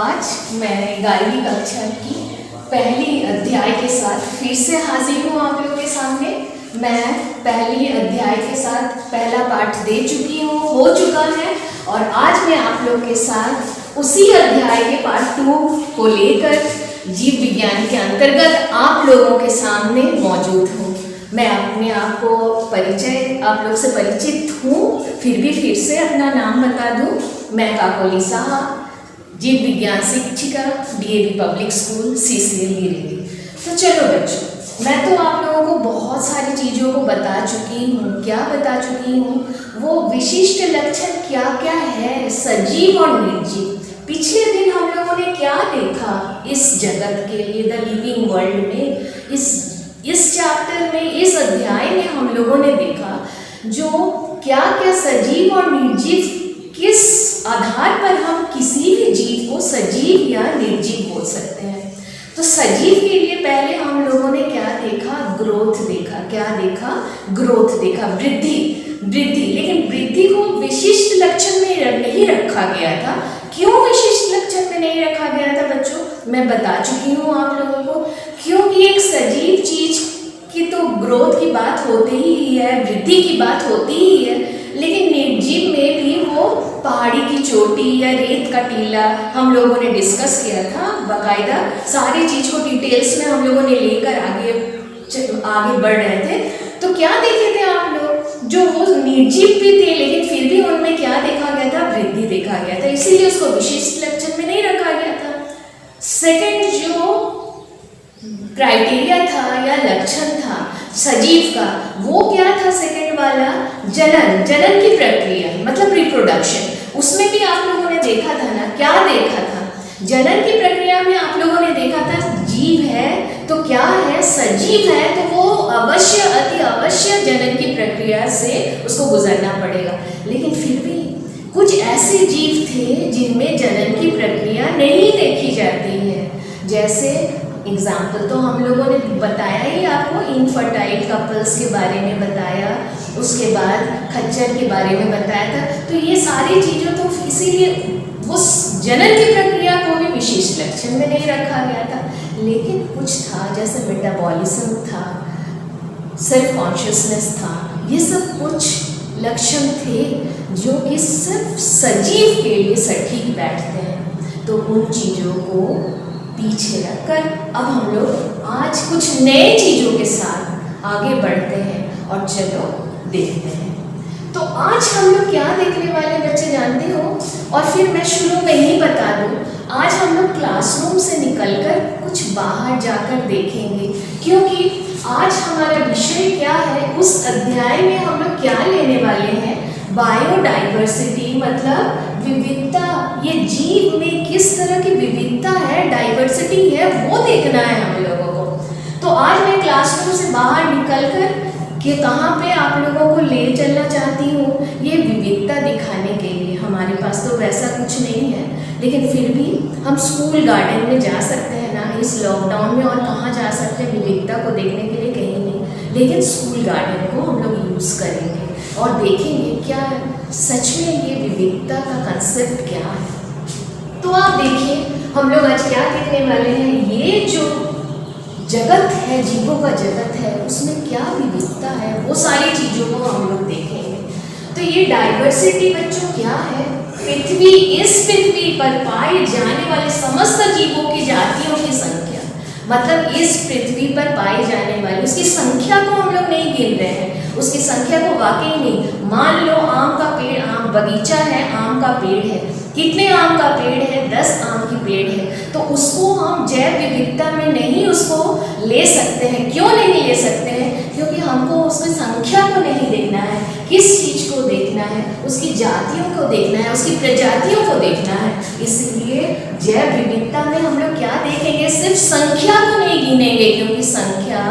आज मैं 11वीं कक्षा की पहली अध्याय के साथ फिर से हाजिर हूँ आप लोगों के सामने। मैं पहली अध्याय के साथ पहला पाठ दे चुकी हूँ, हो चुका है, और आज मैं आप लोग के साथ उसी अध्याय के पार्ट 2 को लेकर जीव विज्ञान के अंतर्गत आप लोगों के सामने मौजूद हूँ। मैं अपने आप को आप लोग से परिचित हूँ, फिर से अपना नाम बता दूँ। मैं काकोली साहा, जीव विज्ञान शिक्षिका, DAV public school, CCL Giridih. तो चलो बच्चों, मैं तो आप लोगों को बहुत सारी चीज़ों को बता चुकी हूँ। क्या बता चुकी हूँ? वो विशिष्ट लक्षण क्या क्या है सजीव और निर्जीव। पिछले दिन हम लोगों ने क्या देखा इस जगत के लिए, द लिविंग वर्ल्ड में, इस चैप्टर में, इस अध्याय में हम लोगों ने देखा जो क्या क्या सजीव और निर्जीव, किस आधार पर हम किसी भी जीव को सजीव या निर्जीव बोल सकते हैं। तो सजीव के लिए पहले हम लोगों ने क्या देखा? ग्रोथ देखा। क्या देखा? ग्रोथ देखा, वृद्धि। लेकिन वृद्धि को विशिष्ट लक्षण में नहीं रखा गया था। क्यों विशिष्ट लक्षण में नहीं रखा गया था बच्चों? मैं बता चुकी हूँ आप लोगों को। क्योंकि एक सजीव चीज की तो ग्रोथ की बात होती ही है, वृद्धि की बात होती ही है, लेकिन निर्जीव में भी वो पहाड़ी की चोटी या रेत का टीला हम लोगों ने डिस्कस किया था बाकायदा। सारी चीज को डिटेल्स में हम लोगों ने लेकर आगे बढ़ रहे थे। तो क्या देखे थे आप लोग? जो वो निर्जीव भी थे लेकिन फिर भी उनमें क्या देखा गया था? वृद्धि देखा गया था, इसीलिए उसको विशिष्ट लक्षण में नहीं रखा गया था। सेकंड जो क्राइटेरिया था या लक्षण था सजीव का, वो क्या था? सेकंड वाला जनन की प्रक्रिया, मतलब रिप्रोडक्शन। उसमें भी आप लोगों ने देखा था ना, क्या देखा था? जनन की प्रक्रिया में आप लोगों ने देखा था जीव है तो क्या है? सजीव है तो वो अवश्य, अति अवश्य जनन की प्रक्रिया से उसको गुजरना पड़ेगा। लेकिन फिर भी कुछ ऐसे जीव थे जिनमें जनन की प्रक्रिया नहीं देखी जाती है। जैसे एग्जाम्पल तो हम लोगों ने बताया ही आपको, इनफर्टाइल कपल्स के बारे में बताया, उसके बाद खच्चर के बारे में बताया था। तो ये सारी चीज़ों तो इसीलिए उस जनन की प्रक्रिया को भी विशेष लक्षण में नहीं रखा गया था। लेकिन कुछ था, जैसे मेटाबॉलिज्म था, सेल्फ कॉन्शियसनेस था, ये सब कुछ लक्षण थे जो कि सिर्फ सजीव के लिए सटीक बैठते हैं। तो उन चीज़ों को पीछे रखकर अब हम लोग आज कुछ नए चीज़ों के साथ आगे बढ़ते हैं और चलो देखते हैं। तो आज हम लोग क्या देखने वाले बच्चे जानते हो? और फिर मैं शुरू में ही बता दूं, आज हम लोग क्लासरूम से निकलकर कुछ बाहर जाकर देखेंगे, क्योंकि आज हमारा विषय क्या है, उस अध्याय में हम लोग क्या लेने वाले हैं? बायोडाइवर्सिटी, मतलब विविधता। ये जीव में किस तरह की विविधता है, डाइवर्सिटी है, वो देखना है हम लोगों को। तो आज मैं क्लासरूम से बाहर निकलकर कि कहाँ पे आप लोगों को ले चलना चाहती हूँ, ये विविधता दिखाने के लिए। हमारे पास तो वैसा कुछ नहीं है, लेकिन फिर भी हम स्कूल गार्डन में जा सकते हैं ना इस लॉकडाउन में, और कहाँ जा सकते हैं विविधता को देखने के लिए? कहीं नहीं, लेकिन स्कूल गार्डन को हम लोग यूज़ करेंगे और देखेंगे क्या सच में ये विविधता का कंसेप्ट क्या है। तो आप देखिए हम लोग आज क्या देखने वाले हैं। ये जो जगत है, जीवों का जगत है, उसमें क्या विविधता है, वो सारी चीज़ों को हम लोग देखेंगे। तो ये डाइवर्सिटी बच्चों क्या है? इस पृथ्वी पर पाए जाने वाले समस्त जीवों की जातियों की संख्या, मतलब इस पृथ्वी पर पाई जाने वाली, उसकी संख्या को हम लोग नहीं गिन रहे हैं, उसकी संख्या को वाकई नहीं। मान लो आम का पेड़, आम बगीचा है, आम का पेड़ है, कितने आम का पेड़ है? 10 आम की पेड़ है। तो उसको हम जैव विविधता में नहीं उसको ले सकते हैं। क्यों नहीं ले सकते हैं? क्योंकि हमको उसकी संख्या को नहीं देखना है, किस चीज़ को देखना है? उसकी जातियों को देखना है, उसकी प्रजातियों को देखना है। इसलिए जैव विविधता में हम लोग क्या देखेंगे? सिर्फ संख्या को नहीं गिनेंगे, क्योंकि संख्या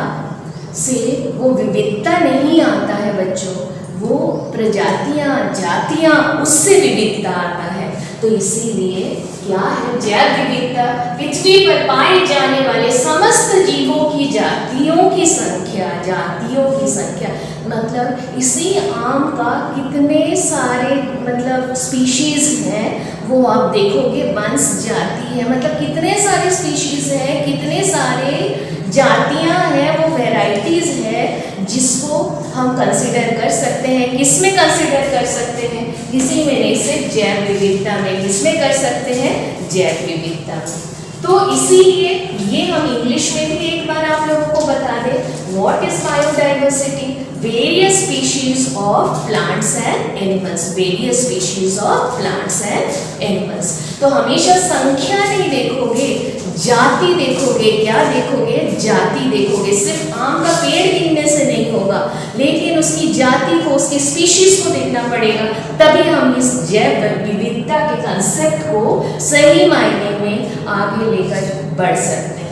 से वो विविधता नहीं आता है बच्चों, वो प्रजातियाँ, जातियाँ, उससे विविधता आता है। तो इसीलिए क्या है, जैव विविधता पृथ्वी पर पाए जाने वाले समस्त जीवों की जातियों की संख्या, मतलब इसी आम का कितने सारे मतलब स्पीशीज हैं वो आप देखोगे, वंश जाति है, मतलब कितने सारे स्पीशीज हैं, कितने सारे जातियां हैं, वो वैरायटीज है जिसको हम कंसिडर कर सकते हैं। किस में कंसिडर कर सकते हैं? किसी में नहीं, सिर्फ जैव विविधता में। किसमें कर सकते हैं? जैव विविधता में। तो इसीलिए ये हम इंग्लिश में भी एक बार आप लोगों को बता दें, what is biodiversity? Various species of plants and animals, various species of plants and animals. तो हमेशा संख्या नहीं देखोगे, जाति देखोगे। क्या देखोगे? जाति देखोगे। सिर्फ आम का पेड़ गिनने से नहीं होगा, लेकिन उसकी जाति को, उसकी स्पीशीज को देखना पड़ेगा, तभी हम इस जैव विविधता के कंसेप्ट को सही मायने में आगे लेकर बढ़ सकते हैं।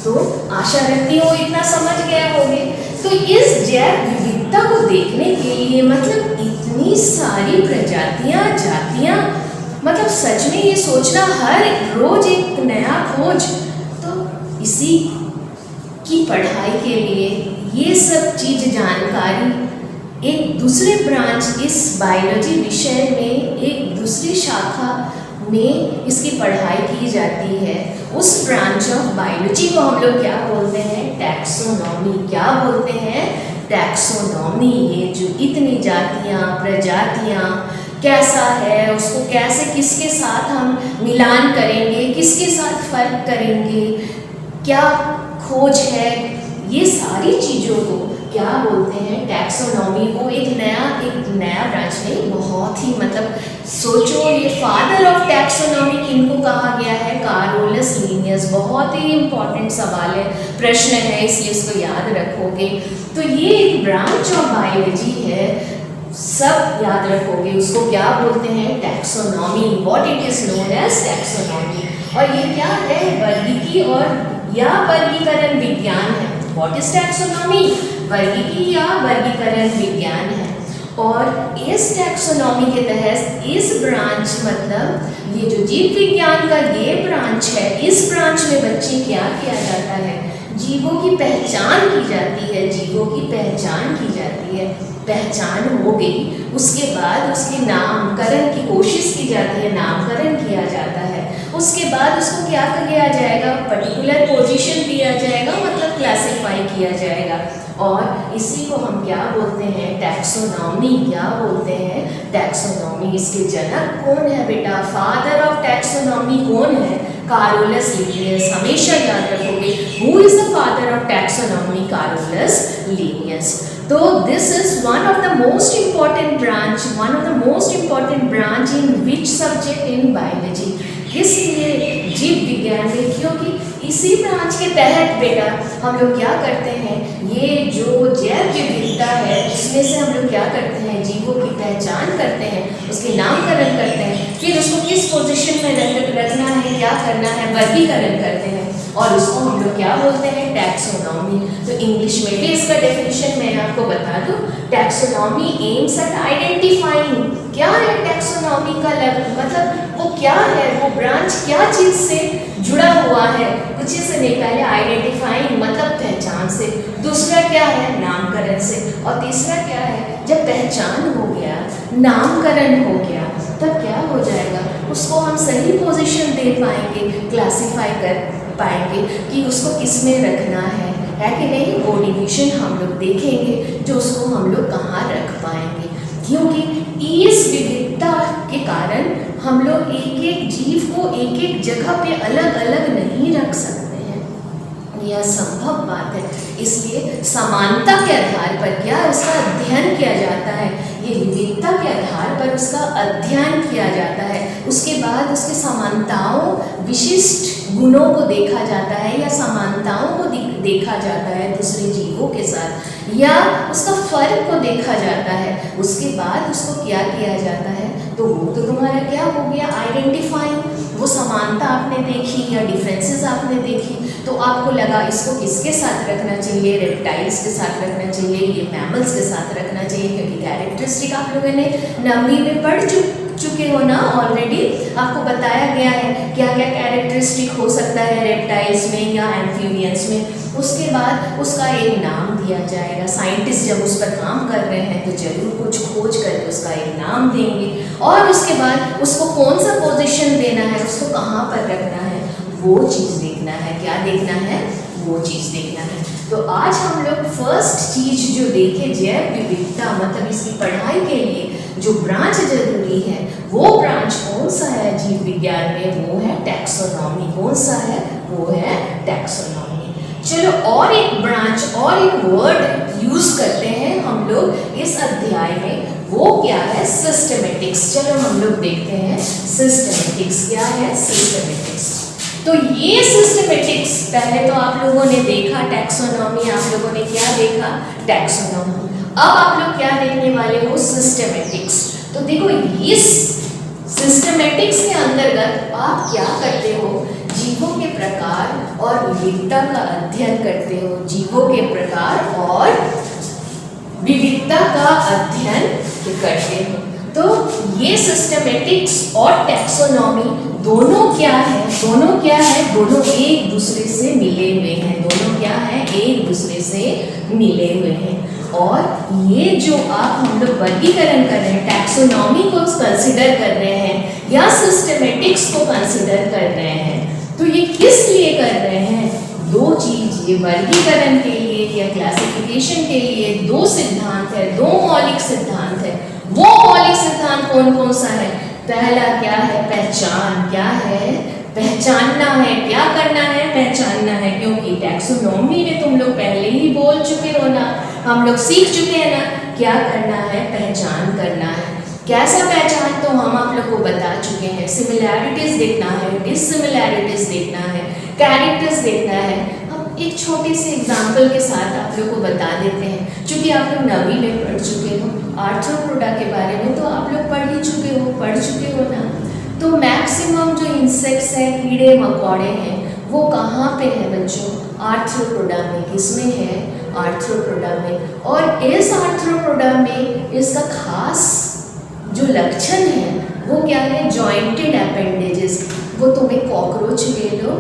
तो आशा रखती हूँ इतना समझ गए होंगे। तो इस जैव विविधता को देखने के लिए मतलब इतनी सारी प्रजातियां, जातियां, मतलब सच में ये सोचना हर रोज एक नया खोज। तो इसी की पढ़ाई के लिए ये सब चीज जानकारी एक दूसरे ब्रांच, इस बायोलॉजी विषय में एक दूसरी शाखा में इसकी पढ़ाई की जाती है। उस ब्रांच ऑफ बायोलॉजी को हम लोग क्या बोलते हैं? टैक्सोनॉमी। क्या बोलते हैं? टैक्सोनॉमी। ये जो इतनी जातियां, प्रजातियां कैसा है, उसको कैसे, किसके साथ हम मिलान करेंगे, किसके साथ फर्क करेंगे, क्या खोज है, ये सारी चीज़ों को क्या बोलते हैं? टैक्सोनॉमी को। एक नया ब्रांच नहीं, बहुत ही मतलब सोचो, ये फादर ऑफ टैक्सोनॉमी किनको कहा गया है? Carolus Linnaeus. बहुत ही इंपॉर्टेंट सवाल है, प्रश्न है, इसलिए इसको याद रखोगे। तो ये एक ब्रांच ऑफ बायोलॉजी है, सब याद रखोगे। उसको क्या बोलते हैं? Taxonomy. What it is known as taxonomy. और ये क्या है? वर्गीकी और या वर्गीकरण विज्ञान है। What is taxonomy? वर्गीकी या वर्गीकरण विज्ञान है। और इस टैक्सोनॉमी के तहत इस ब्रांच, मतलब ये जो जीव विज्ञान का ये ब्रांच है, इस ब्रांच में बच्चे क्या किया जाता है? जीवों की पहचान की जाती है। जीवों की पहचान की जाती है। पहचान हो गई, उसके बाद उसके नामकरण की कोशिश की जाती है, नामकरण किया जाता है। उसके बाद उसको क्या किया जाएगा? पर्टिकुलर पोजीशन दिया जाएगा, मतलब क्लासिफाई किया जाएगा। और इसी को हम क्या बोलते हैं? टैक्सोनॉमी। क्या बोलते हैं? टैक्सोनॉमी। इसके जनक कौन है बेटा? फादर ऑफ टैक्सोनॉमी कौन है? Carolus Linnaeus. हमेशा याद रखोगे, who is the father of taxonomy? Carolus Linnaeus. तो this is one of the most important branch, in which subject? In biology. इसलिए जीव विज्ञान में, क्योंकि इसी ब्रांच के तहत बेटा हम लोग क्या करते हैं? ये जो जैव विविधता है उसमें से हम लोग क्या करते हैं? जीवों की पहचान करते हैं, उसके नामकरण करते हैं, फिर उसको किस पोजीशन में रखना है, क्या करना है, वर्गीकरण करते हैं, और उसको हम लोग क्या बोलते हैं? टैक्सोनॉमी। तो इंग्लिश में भी इसका डेफिनेशन मैं आपको बता दूं, टैक्सोनॉमी एम्स एट आइडेंटिफाइंग। क्या है टैक्सोनॉमी का मतलब? वो क्या है? वो ब्रांच क्या चीज से जुड़ा हुआ है? कुछ से नहीं, पहले आइडेंटिफाइंग मतलब पहचान से, दूसरा क्या है? नामकरण से, और तीसरा क्या है? जब पहचान हो गया, नामकरण हो गया, तब क्या हो जाएगा? उसको हम सही पोजीशन दे पाएंगे, क्लासिफाई कर पाएंगे कि उसको किस में रखना है कि नहीं? वो डिवीजन हम लोग देखेंगे जो उसको हम लोग कहाँ रख पाएंगे। क्योंकि इस विविधता के कारण हम लोग एक एक जीव को एक एक जगह पे अलग अलग नहीं रख सकते हैं, यह संभव बात है। इसलिए समानता के आधार पर क्या उसका अध्ययन किया जाता है, ये विविधता के आधार पर उसका अध्ययन किया जाता है। उसके बाद उसके समानताओं, विशिष्ट गुणों को देखा जाता है, या समानताओं को देखा जाता है दूसरे जीवों के साथ, या उसका फर्क को देखा जाता है। उसके बाद उसको क्या किया जाता है? तो वो तो तुम्हारा क्या हो गया? आइडेंटिफाइंग। वो समानता आपने देखी या डिफरेंसेस आपने देखी, तो आपको लगा इसको किसके साथ रखना चाहिए? रेप्टाइल्स के साथ रखना चाहिए, ये मैमल्स के साथ रखना चाहिए, क्योंकि कैरेक्टरिस्टिक आप लोगों ने 9वीं में पढ़ चुके हो ना ऑलरेडी, आपको बताया गया है क्या क्या कैरेक्टरिस्टिक हो सकता है रेप्टाइल्स में या एम्फीबियंस में। उसके बाद उसका एक नाम दिया जाएगा, साइंटिस्ट जब उस पर काम कर रहे हैं तो जरूर कुछ खोज करके उसका एक नाम देंगे, और उसके बाद उसको कौन सा पोजीशन देना है, उसको कहाँ पर रखना है, वो चीज़ देखना है। क्या देखना है? वो चीज़ देखना है। तो आज हम लोग फर्स्ट चीज जो देखे जैव विविधता, मतलब इसकी पढ़ाई के लिए जो ब्रांच जरूरी है वो ब्रांच कौन सा है जीव विज्ञान में, वो है टैक्सोनॉमी। कौन सा है? वो है टैक्सोनॉमी। चलो और एक ब्रांच और एक वर्ड यूज करते हैं हम लोग इस अध्याय में, वो क्या है? सिस्टमेटिक्स। चलो हम लोग देखते हैं सिस्टमेटिक्स क्या है। सिस्टमेटिक्स, तो ये सिस्टमेटिक्स पहले तो आप लोगों ने देखा टैक्सोनॉमी, आप लोगों ने क्या देखा? टैक्सोनॉमी। अब आप लोग क्या देखने वाले हो? सिस्टमेटिक्स। तो देखो इस सिस्टमेटिक्स के अंतर्गत आप क्या करते हो? जीवों के प्रकार और विविधता का अध्ययन करते हो। जीवों के प्रकार और विविधता का अध्ययन करते हो। तो ये सिस्टमेटिक्स और टैक्सोनॉमी दोनों क्या है? दोनों क्या है? दोनों एक दूसरे से मिले हुए हैं। दोनों क्या है? एक दूसरे से मिले हुए हैं। और ये जो आप हम लोग वर्गीकरण कर रहे हैं, टैक्सोनॉमी को कंसिडर कर रहे हैं या सिस्टमेटिक्स को कंसिडर कर रहे हैं, तो ये किस लिए कर रहे हैं? दो चीज, ये वर्गीकरण के लिए या क्लासिफिकेशन के लिए दो सिद्धांत है, दो मौलिक सिद्धांत है। वो मौलिक सिद्धांत कौन कौन सा है? पहला क्या है? पहचान। क्या है? पहचानना है। क्या करना है? पहचानना है। क्योंकि टैक्सोनॉमी में तुम लोग पहले ही बोल चुके हो ना, हम लोग सीख चुके हैं ना, क्या करना है? पहचान करना है। कैसा पहचान? तो हम आप लोग को बता चुके हैं। सिमिलैरिटीज देखना है, डिससिमिलैरिटीज देखना है, कैरेक्टर्स देखना है। हम एक छोटे से एग्जाम्पल के साथ आप लोग को बता देते हैं, क्योंकि आप लोग 9वीं में पढ़ चुके हो आर्थ्रोपोडा के बारे में, तो आप लोग पढ़ चुके हो ना। तो मैक्सिमम जो इंसेक्ट्स हैं, कीड़े मकोड़े हैं, वो कहाँ पे है बच्चों? आर्थ्रोपोडा में। किसमें है? आर्थ्रोपोडा में। और इस आर्थ्रोपोडा में इसका खास जो लक्षण है वो क्या है? Jointed appendages. वो तुम एक कॉकरोच ले लो,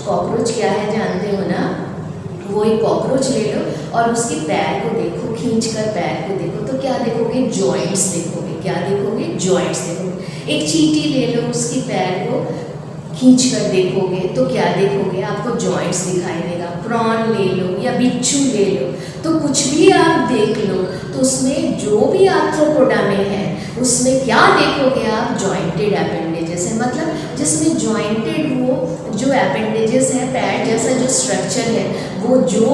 कॉकरोच क्या है जानते हो ना? वो एक कॉकरोच ले लो और उसके पैर को देखो, खींचकर पैर को देखो, तो क्या देखोगे? जॉइंट्स देखोगे। क्या देखोगे? जॉइंट्स देखोगे। एक चींटी ले लो, उसके पैर को खींचकर देखोगे तो क्या देखोगे? आपको जॉइंट्स दिखाई देगा। प्रॉन ले लो या बिच्छू ले लो, तो कुछ भी आप देख लो तो उसमें जो भी आर्थ्रोपोडा में है उसमें क्या देखोगे आप? जॉइंटेड अपेंडेजेस है। मतलब जिसमें जॉइंटेड वो जो अपेंडेजेस है, पैर जैसा जो स्ट्रक्चर है, वो जो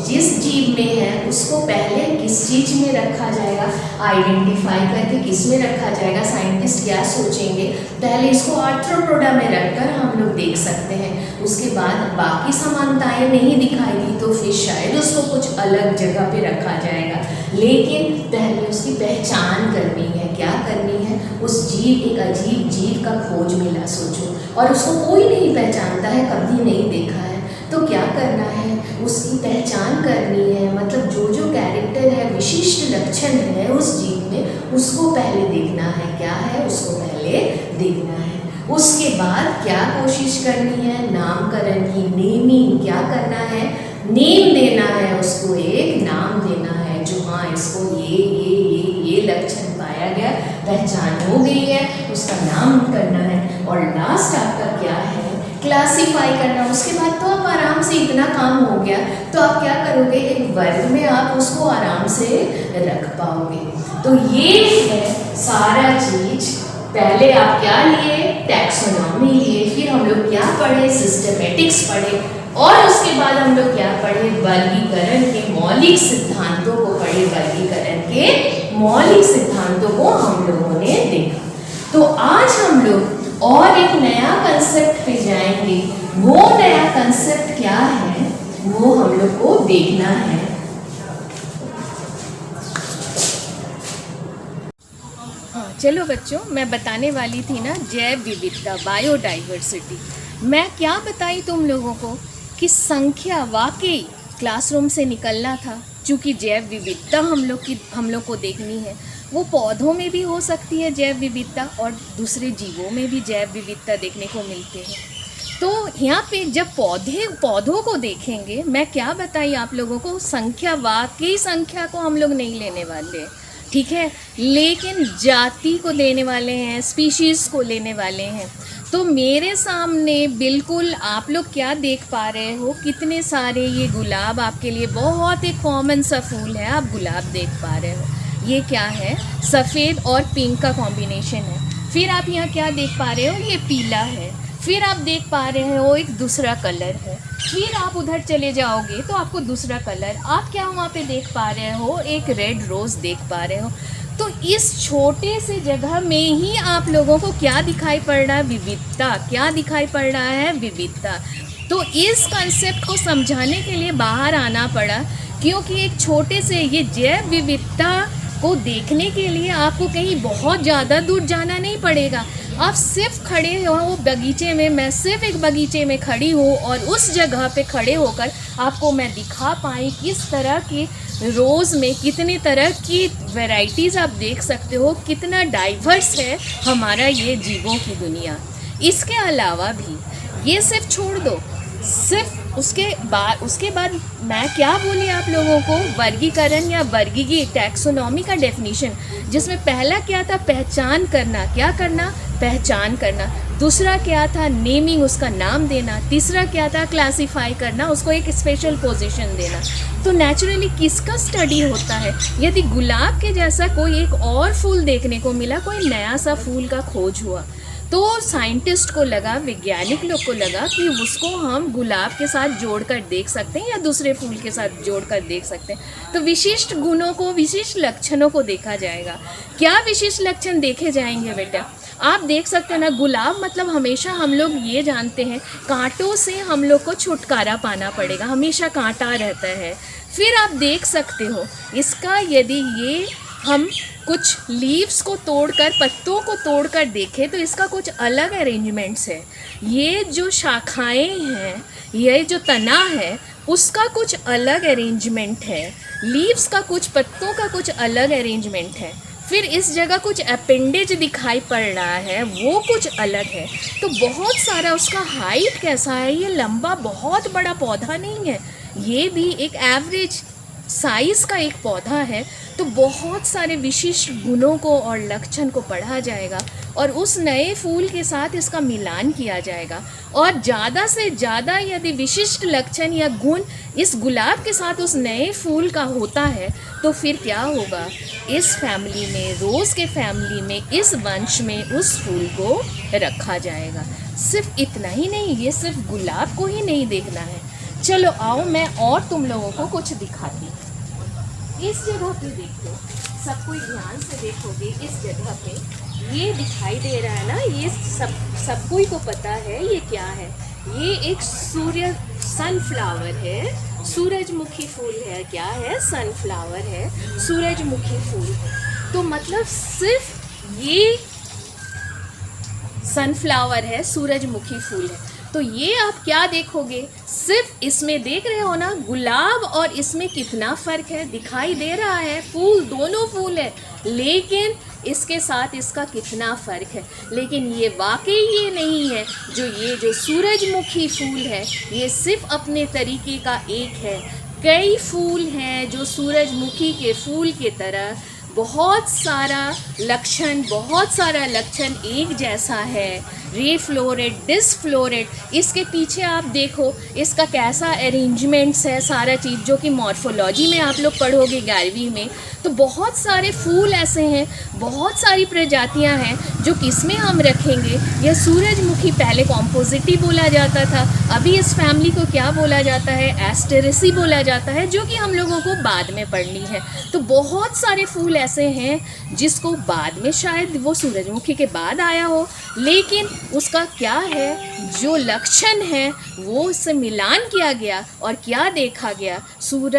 जिस जीव में है उसको पहले किस चीज में रखा जाएगा? आइडेंटिफाई करके किस में रखा जाएगा? साइंटिस्ट क्या सोचेंगे? पहले इसको आर्थ्रोपोडा में रखकर हम लोग देख सकते हैं। उसके बाद बाकी समानताएं नहीं दिखाई दी तो फिर शायद उसको कुछ अलग जगह पे रखा जाएगा, लेकिन पहले उसकी पहचान करनी है। क्या करनी है? उस जीव, एक अजीब जीव का खोज मिला सोचो, और उसको कोई नहीं पहचानता है, कभी नहीं देखा है, तो क्या करना है? उसकी पहचान करनी है। मतलब जो जो कैरेक्टर है, विशिष्ट लक्षण है उस जीव में, उसको पहले देखना है। क्या है? उसको पहले देखना है। उसके बाद क्या कोशिश करनी है? नामकरण की, नेमिंग। क्या करना है? नेम देना है, उसको एक नाम देना है जो हाँ इसको ये लक्षण पाया गया, पहचान हो गई है, उसका नाम करना है। और लास्ट आपका क्या है? क्लासिफाई करना। उसके बाद तो आप आराम से, इतना काम हो गया तो आप क्या करोगे? एक वर्ग में आप उसको आराम से रख पाओगे। तो ये है सारा चीज। पहले आप क्या लिए? टैक्सोनॉमी लिए, फिर हम लोग क्या पढ़े? सिस्टमेटिक्स पढ़े, और उसके बाद हम लोग क्या पढ़े? वर्गीकरण के मौलिक सिद्धांतों को पढ़े। वर्गीकरण के मौलिक सिद्धांतों को हम लोगों ने देखा। तो आज हम लोग और एक नया कंसेप्ट पे जाएंगे। वो नया कंसेप्ट क्या है वो हम लोग को देखना है। चलो बच्चों, मैं बताने वाली थी ना जैव विविधता, बायोडाइवर्सिटी। मैं क्या बताई तुम लोगों को कि संख्या वाकई क्लासरूम से निकलना था, क्योंकि जैव विविधता हम लोग को देखनी है। वो पौधों में भी हो सकती है जैव विविधता और दूसरे जीवों में भी जैव विविधता देखने को मिलते हैं। तो यहाँ पे जब पौधों को देखेंगे, मैं क्या बताई आप लोगों को, संख्या, वाकई संख्या को हम लोग नहीं लेने वाले, ठीक है, लेकिन जाति को लेने वाले हैं, स्पीशीज़ को लेने वाले हैं। तो मेरे सामने बिल्कुल आप लोग क्या देख पा रहे हो, कितने सारे ये गुलाब, आपके लिए बहुत एक कॉमन सा फूल है, आप गुलाब देख पा रहे हो। ये क्या है, सफ़ेद और पिंक का कॉम्बिनेशन है। फिर आप यहाँ क्या देख पा रहे हो, ये पीला है। फिर आप देख पा रहे हो एक दूसरा कलर है। फिर आप उधर चले जाओगे तो आपको दूसरा कलर, आप क्या वहाँ पे देख पा रहे हो, एक रेड रोज़ देख पा रहे हो। तो इस छोटे से जगह में ही आप लोगों को क्या दिखाई पड़ रहा है, विविधता। क्या दिखाई पड़ रहा है, विविधता। तो इस कंसेप्ट को समझाने के लिए बाहर आना पड़ा, क्योंकि एक छोटे से ये जैव विविधता को देखने के लिए आपको कहीं बहुत ज़्यादा दूर जाना नहीं पड़ेगा। आप सिर्फ खड़े हो बगीचे में, मैं सिर्फ एक बगीचे में खड़ी हूँ और उस जगह पे खड़े होकर आपको मैं दिखा पाई किस तरह के रोज़ में कितने तरह की वैरायटीज़ आप देख सकते हो, कितना डाइवर्स है हमारा ये जीवों की दुनिया। इसके अलावा भी ये सिर्फ छोड़ दो, सिर्फ उसके बाद मैं क्या बोली आप लोगों को, वर्गीकरण या वर्गीकी, टैक्सोनॉमी का डेफिनेशन, जिसमें पहला क्या था, पहचान करना। क्या करना, पहचान करना। दूसरा क्या था, नेमिंग, उसका नाम देना। तीसरा क्या था, क्लासिफाई करना, उसको एक स्पेशल पोजीशन देना। तो नेचुरली किसका स्टडी होता है, यदि गुलाब के जैसा कोई एक और फूल देखने को मिला, कोई नया सा फूल का खोज हुआ, तो साइंटिस्ट को लगा, वैज्ञानिक लोग को लगा कि उसको हम गुलाब के साथ जोड़कर देख सकते हैं या दूसरे फूल के साथ जोड़कर देख सकते हैं। तो विशिष्ट गुणों को, विशिष्ट लक्षणों को देखा जाएगा। क्या विशिष्ट लक्षण देखे जाएंगे बेटा, आप देख सकते हैं ना, गुलाब मतलब हमेशा हम लोग ये जानते हैं कांटों से हम लोग को छुटकारा पाना पड़ेगा, हमेशा कांटा रहता है। फिर आप देख सकते हो इसका, यदि ये हम कुछ लीव्स को तोड़कर, पत्तों को तोड़कर देखें तो इसका कुछ अलग अरेंजमेंट्स है। ये जो शाखाएं हैं, ये जो तना है, उसका कुछ अलग अरेंजमेंट है। लीव्स का कुछ, पत्तों का कुछ अलग अरेंजमेंट है। फिर इस जगह कुछ अपेंडेज दिखाई पड़ रहा है, वो कुछ अलग है। तो बहुत सारा, उसका हाइट कैसा है, ये लंबा बहुत बड़ा पौधा नहीं है, ये भी एक एवरेज साइज़ का एक पौधा है। तो बहुत सारे विशिष्ट गुणों को और लक्षण को पढ़ा जाएगा और उस नए फूल के साथ इसका मिलान किया जाएगा। और ज़्यादा से ज़्यादा यदि विशिष्ट लक्षण या गुण इस गुलाब के साथ उस नए फूल का होता है, तो फिर क्या होगा, इस फैमिली में, रोज़ के फैमिली में, इस वंश में उस फूल को रखा जाएगा। सिर्फ इतना ही नहीं, ये सिर्फ गुलाब को ही नहीं देखना है। चलो आओ, मैं और तुम लोगों को कुछ दिखाती हूँ। इस जगह पे देखो, सब कोई ध्यान से देखोगे, इस जगह पे ये दिखाई दे रहा है ना, ये सब कोई को पता है ये क्या है। ये एक सनफ्लावर है, सूरजमुखी फूल है। क्या है, सनफ्लावर है, सूरजमुखी फूल है। तो मतलब सिर्फ ये सनफ्लावर है, सूरजमुखी फूल है। तो ये आप क्या देखोगे, सिर्फ इसमें देख रहे हो ना, गुलाब और इसमें कितना फ़र्क है, दिखाई दे रहा है, फूल दोनों फूल है, लेकिन इसके साथ इसका कितना फ़र्क है। लेकिन ये वाकई ये नहीं है, ये जो सूरजमुखी फूल है, ये सिर्फ अपने तरीके का एक है। कई फूल हैं जो सूरजमुखी के फूल की तरह बहुत सारा लक्षण एक जैसा है। रीफ्लोरेट, डिसफ्लोरेट, इसके पीछे आप देखो इसका कैसा अरेंजमेंट्स है, सारा चीज़ जो कि मॉर्फोलॉजी में आप लोग पढ़ोगे 11वीं में। तो बहुत सारे फूल ऐसे हैं, बहुत सारी प्रजातियां हैं जो किसमें हम रखेंगे। यह सूरजमुखी पहले कॉम्पोजिटी बोला जाता था, अभी इस फैमिली को क्या बोला जाता है, एस्टेरेसी बोला जाता है, जो कि हम लोगों को बाद में पढ़नी है। तो बहुत सारे फूल ऐसे हैं जिसको बाद में शायद वो सूरजमुखी के बाद आया हो, लेकिन उसका क्या है, जो लक्षण है वो उससे मिलान किया गया और क्या देखा गया,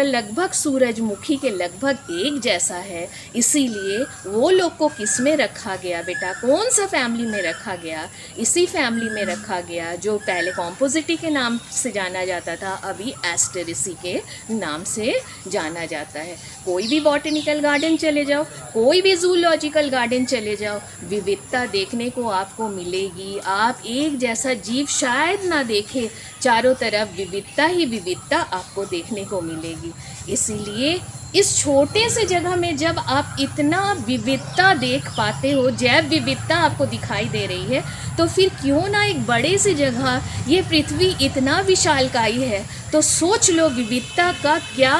लगभग सूरजमुखी के लगभग एक जैसा है। इसीलिए वो लोग को किस में रखा गया बेटा, कौन सा फैमिली में रखा गया, इसी फैमिली में रखा गया जो पहले कॉम्पोजिटी के नाम से जाना जाता था, अभी एस्टेरेसी के नाम से जाना जाता है। कोई भी बॉटनिकल गार्डन चले जाओ, कोई भी जूलॉजिकल गार्डन चले जाओ, विविधता देखने को आपको मिलेगी। आप एक जैसा जीव शायद ना देखें, चारों तरफ विविधता ही विविधता आपको देखने को मिलेगी। इसीलिए इस छोटे से जगह में जब आप इतना विविधता देख पाते हो, जैव विविधता आपको दिखाई दे रही है, तो फिर क्यों ना एक बड़े सी जगह, ये पृथ्वी इतना विशालकायी है, तो सोच लो विविधता का क्या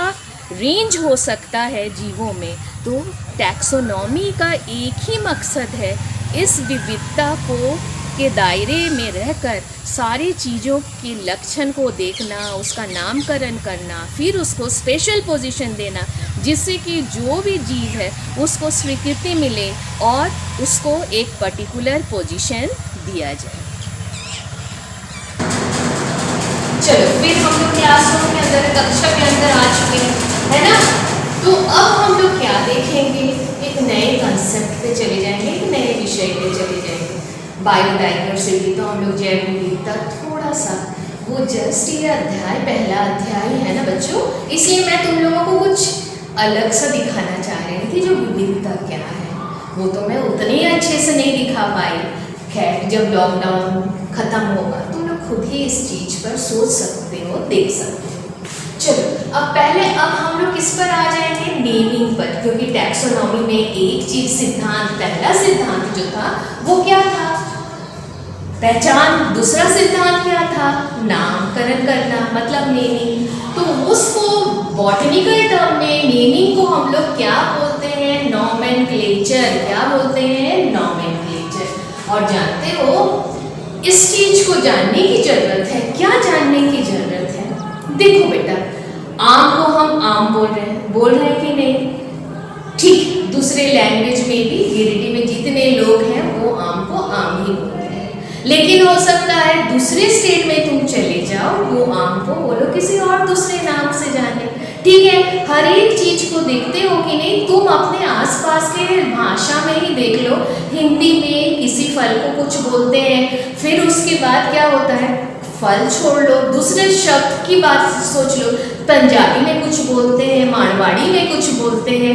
रेंज हो सकता है जीवों में। तो टैक्सोनॉमी का एक ही मकसद है, इस विविधता को के दायरे में रहकर सारी चीज़ों के लक्षण को देखना, उसका नामकरण करना, फिर उसको स्पेशल पोजीशन देना, जिससे कि जो भी जीव है उसको स्वीकृति मिले और उसको एक पर्टिकुलर पोजीशन दिया जाए। चलो फिर हम लोग क्लासरूम के अंदर, कक्षा के अंदर आ चुके हैं, है ना। तो अब हम लोग क्या देखेंगे, एक नए कंसेप्ट पे चले जाएंगे, एक नए विषय पे चले जाएंगे, बायोडाइवर्सिटी। तो हम लोग जैव विविधता थोड़ा सा, वो जस्ट ये अध्याय, पहला अध्याय है ना बच्चों, इसलिए मैं तुम लोगों को कुछ अलग सा दिखाना चाह रही थी। जो विविधता क्या है वो तो मैं उतनी अच्छे से नहीं दिखा पाई। खैर, जब लॉकडाउन खत्म होगा तुम लोग खुद ही इस चीज़ पर सोच सकते हो, देख सकते हो। चलो अब हम लोग किस पर आ जाएंगे, नेमिंग पर, क्योंकि टैक्सोनॉमी में एक चीज सिद्धांत, पहला सिद्धांत जो था वो क्या था, पहचान। दूसरा सिद्धांत क्या था, नामकरण करना, मतलब नेमिंग। तो उसको बॉटनिकल टर्म में नेमिंग को हम लोग क्या बोलते हैं, नॉमेनक्लेचर। क्या बोलते हैं, नॉमेनक्लेचर। और जानते हो इस चीज को जानने की जरूरत है। क्या जानने की जरूरत है, देखो बेटा, आम को हम आम बोल रहे हैं कि नहीं, ठीक। दूसरे लैंग्वेज में भी गिरिडीह में जितने लोग हैं वो आम को आम ही बोलते हैं, लेकिन हो सकता है दूसरे स्टेट में तुम चले जाओ, वो आम को वो लोग किसी और दूसरे नाम से जाने। ठीक है, हर एक चीज को देखते हो कि नहीं, तुम अपने आसपास के भाषा में ही देख लो। हिंदी में किसी फल को कुछ बोलते हैं, फिर उसके बाद क्या होता है, फल छोड़ लो, दूसरे शब्द की बात सोच लो, पंजाबी में कुछ बोलते हैं, मारवाड़ी में कुछ बोलते हैं,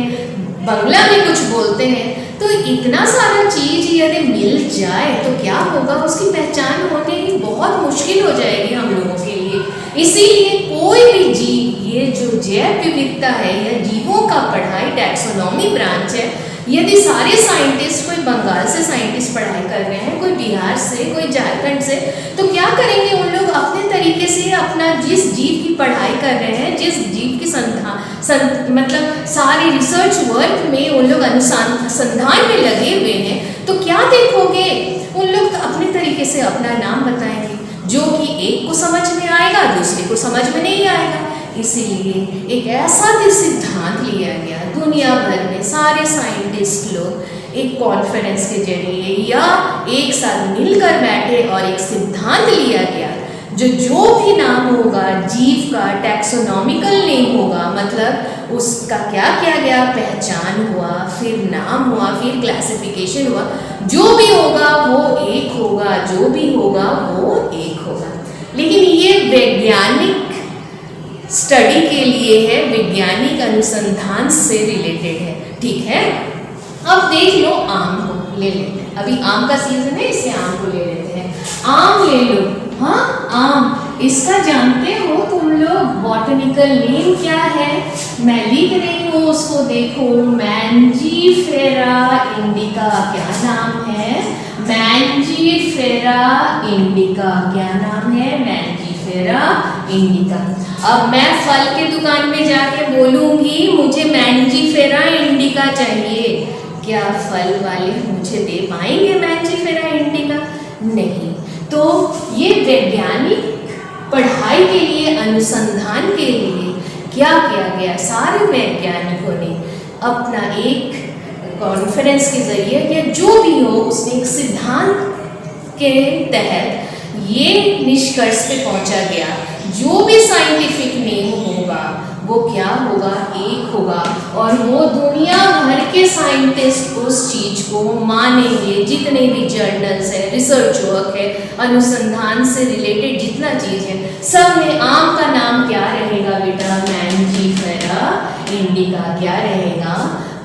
बंगला में कुछ बोलते हैं। तो इतना सारा चीज यदि मिल जाए तो क्या होगा, उसकी पहचान होने की बहुत मुश्किल हो जाएगी हम लोगों के लिए। इसीलिए कोई भी जीव, ये जो जैव विविधता है या जीवों का पढ़ाई टैक्सोनॉमी ब्रांच है, यदि सारे साइंटिस्ट, कोई बंगाल से साइंटिस्ट पढ़ाई कर रहे हैं, कोई बिहार से, कोई झारखंड से, तो क्या करेंगे उन लोग अपने तरीके से अपना जिस जीव की पढ़ाई कर रहे हैं, जिस जीव की मतलब सारी रिसर्च वर्क में उन लोग अनुसंधान में लगे हुए हैं, तो क्या देखोगे, उन लोग तो अपने तरीके से अपना नाम बताएंगे, जो कि एक को समझ में आएगा, दूसरे को समझ में नहीं आएगा। इसीलिए एक ऐसा सिद्धांत लिया गया, दुनिया भर में सारे साइंटिस्ट लोग एक कॉन्फ्रेंस के जरिए या एक साथ मिलकर बैठे और एक सिद्धांत लिया गया, जो भी नाम होगा जीव का, टैक्सोनॉमिकल नेम होगा, मतलब उसका क्या किया गया, पहचान हुआ, फिर नाम हुआ, फिर क्लासिफिकेशन हुआ, जो भी होगा वो एक होगा, जो भी होगा वो एक होगा। लेकिन ये वैज्ञानिक स्टडी के लिए है, वैज्ञानिक अनुसंधान से रिलेटेड है। ठीक है, अब देख लो, आम को ले लेते हैं, अभी आम का सीजन है, इसे आम को ले लेते हैं। आम ले लो, हाँ आम, इसका जानते हो तुम लोग बॉटनिकल नेम क्या है, मैं लिख रही हूँ उसको, देखो, मैंजीफेरा इंडिका। क्या नाम है, मैंजीफेरा इंडिका। क्या नाम है, मैंजीफेरा इंडिका। अब मैं फल के दुकान में जाके बोलूंगी मुझे मैंजीफेरा इंडिका चाहिए, क्या फल वाले मुझे दे पाएंगे मैंजीफेरा इंडिका? नहीं। तो ये वैज्ञानिक पढ़ाई के लिए, अनुसंधान के लिए क्या किया गया, सारे वैज्ञानिकों ने अपना एक कॉन्फ्रेंस के जरिए या जो भी हो, उसने एक सिद्धांत के तहत ये निष्कर्ष पे पहुंचा गया, जो भी साइंटिफिक नेम होगा वो क्या होगा, एक होगा, और वो दुनिया भर के साइंटिस्ट उस चीज को मानेंगे। जितने भी जर्नल्स है, रिसर्च वर्क है, अनुसंधान से रिलेटेड जितना चीज है, सब में आम का नाम क्या रहेगा बेटा, मैंजीफेरा इंडिका। क्या रहेगा,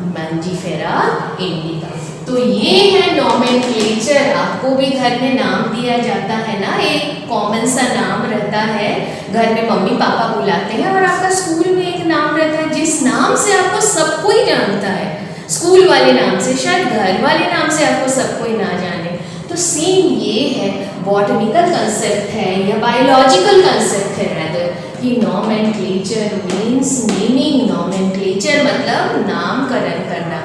मैंजिफेरा इंडिका। तो ये है नॉमेनक्लेचर। आपको भी घर में नाम दिया जाता है ना, एक कॉमन सा नाम रहता है, घर में मम्मी पापा बुलाते हैं, और आपका स्कूल में एक नाम रहता है जिस नाम से आपको सब कोई जानता है। स्कूल वाले नाम से, शायद घर वाले नाम से आपको सब कोई ना जाने। तो सेम ये है, बॉटनिकल कंसेप्ट है या बायोलॉजिकल कंसेप्ट है रादर, कि नॉमेनक्लेचर मीन्स मीनिंग। नॉमेनक्लेचर मतलब नामकरण करना,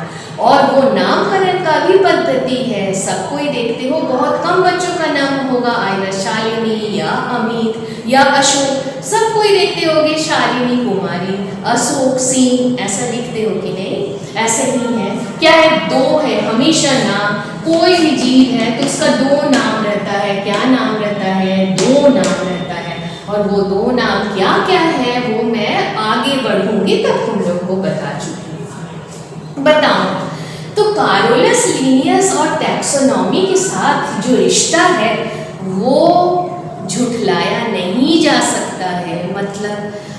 और वो नामकरण का भी पद्धति है। सब कोई देखते हो, बहुत कम बच्चों का नाम होगा आइदर शालिनी या अमित या अशोक। सब कोई देखते होगे शालिनी कुमारी, अशोक सिंह, ऐसा लिखते हो कि नहीं? ऐसे ही है। क्या है? दो है हमेशा नाम। कोई भी जीव है तो उसका दो नाम रहता है। क्या नाम रहता है? दो नाम रहता है। और वो दो नाम क्या क्या है वो मैं आगे बढ़ूंगी तब तुम लोग को बता चुकी हूँ। बताओ तो कार्योलस लिनियस और टैक्सोनॉमी के साथ जो रिश्ता है वो झुठलाया नहीं जा सकता है। मतलब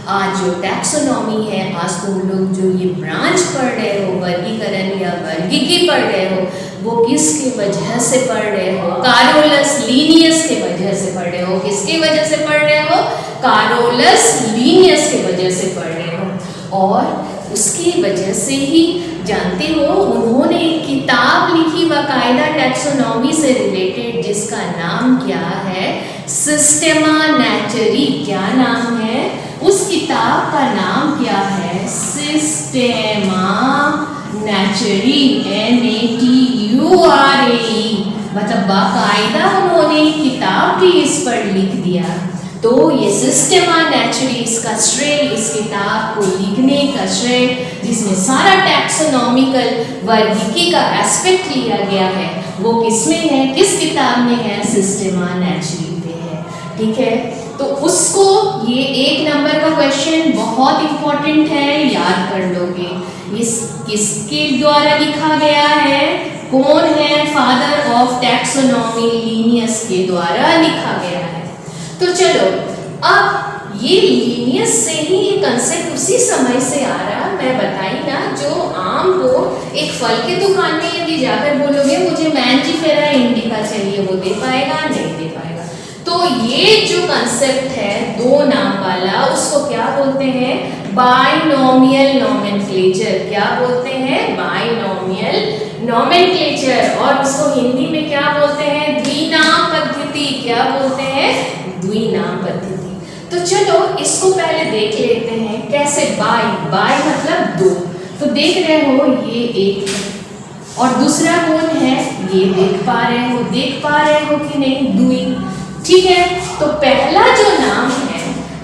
आज जो टैक्सोनॉमी है, आज तुम लोग जो ये ब्रांच पढ़ रहे हो, वर्गीकरण या वर्गीकी पढ़ रहे हो, वो किसके वजह से पढ़ रहे हो? कार्योलस लिनियस के वजह से पढ़ रहे हो। किसके वजह से पढ़ रहे हो? कार्योलस लिनियस के वजह से पढ़ रहे हो। और उसकी वजह से ही जानते हो उन्होंने एक किताब लिखी बाकायदा टैक्सोनॉमी से रिलेटेड, जिसका नाम क्या है? सिस्टेमा नैचुरी। क्या नाम है? उस किताब का नाम क्या है? सिस्टेमा नैचुरी, NATURAE। मतलब बाकायदा उन्होंने किताब भी इस पर लिख दिया। तो ये सिस्टेमा नैचुरी, इसका श्रेय, इस किताब को लिखने का श्रेय, जिसमें सारा टैक्सोनॉमिकल वर्गीकी का एस्पेक्ट लिया गया है, वो किसमें है? किस किताब में है? सिस्टेमा नैचुरी पे है। ठीक है, तो उसको ये 1 नंबर का क्वेश्चन बहुत इंपॉर्टेंट है, याद कर लोगे। इस किसके द्वारा लिखा गया है? कौन है? फादर ऑफ टैक्सोनॉमी, लिनियस के द्वारा लिखा गया है। तो चलो, अब ये लिनियस से ही ये कंसेप्ट उसी समय से आ रहा, मैं बताई ना, जो आम को एक फल के दुकान में यदि जाकर बोलोगे मुझे मैंजिफेरा इंडिका चाहिए, वो दे पाएगा? नहीं दे पाएगा। तो ये जो कंसेप्ट है दो नाम वाला, उसको क्या बोलते हैं? Binomial nomenclature. क्या बोलते हैं? Binomial nomenclature. और उसको हिंदी में क्या बोलते हैं? द्विनाम पद्धति। क्या बोलते हैं? द्विनाम पद्धति। तो चलो इसको पहले देख लेते हैं कैसे। बाय मतलब दो। तो देख रहे हो ये एक है, और दूसरा कौन है? ये देख पा रहे हो? देख पा रहे हो कि नहीं? द्वि। ठीक है, तो पहला जो नाम है